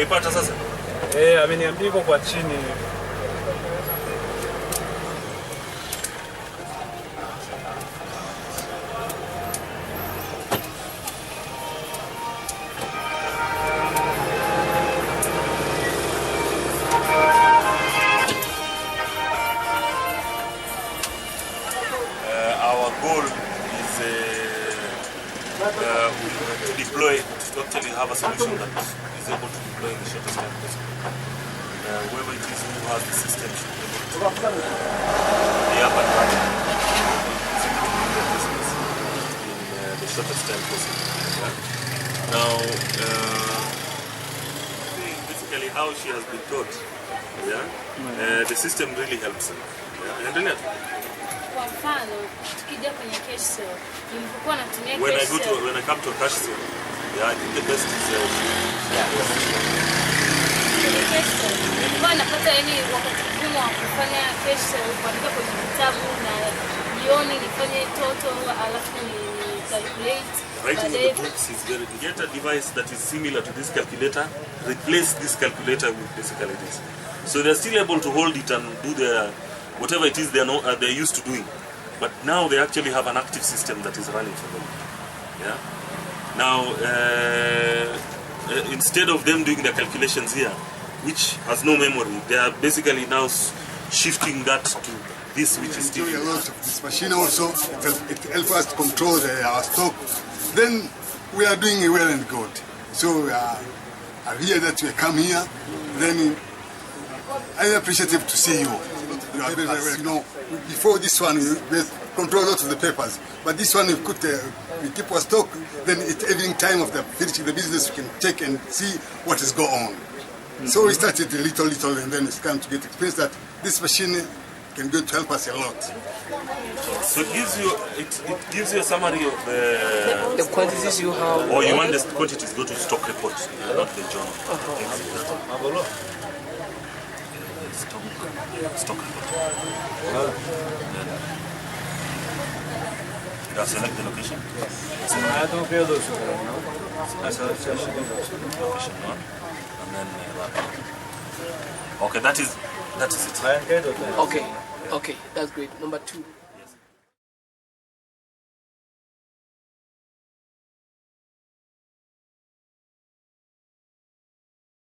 Umeipata sasa? Ameniambia iko kwa chini. Our goal is to deploy, to actually have a solution that is able to deploy in the shortest time possible. Whoever it is who has the system should be able to be up and running in the shortest time possible. Yeah? Now, basically how she has been taught, the system really helps her. Yeah? Kwa mfano, tukija kwenye cash sale, nilipokuwa natumia cash sale. When I come to cash sale, I think the best is cash sale. Nilikuwa napata wakati mgumu wa kufanya cash sale, kuandika kwenye kitabu na jioni nifanye total alafu ni calculate. Writing in the books is very good. Get a device that is similar to this calculator, replace this calculator with basically this. So they're still able to hold it and do their whatever it is they're used to doing, but now they actually have an active system that is running for them. Yeah. Now, instead of them doing the calculations here, which has no memory, they are basically now shifting that to this, which is still. A lot of this machine also. It helps us to control our stock. Then we are doing well and good. So I hear that you come here. Then I'm appreciative to see you. You know, before this one, we control a lot of the papers. But this one, we keep our stock. Then at every time of finishing the business, we can check and see what is going on. So we started a little, and then it's come to get experience that this machine can go to help us a lot. So it gives you a summary of the quantities you have. Or you want the quantities go to stock report, not the journal. Stock report. Select the location. Location 1, and then okay, that is it. Okay, that's great. Number 2.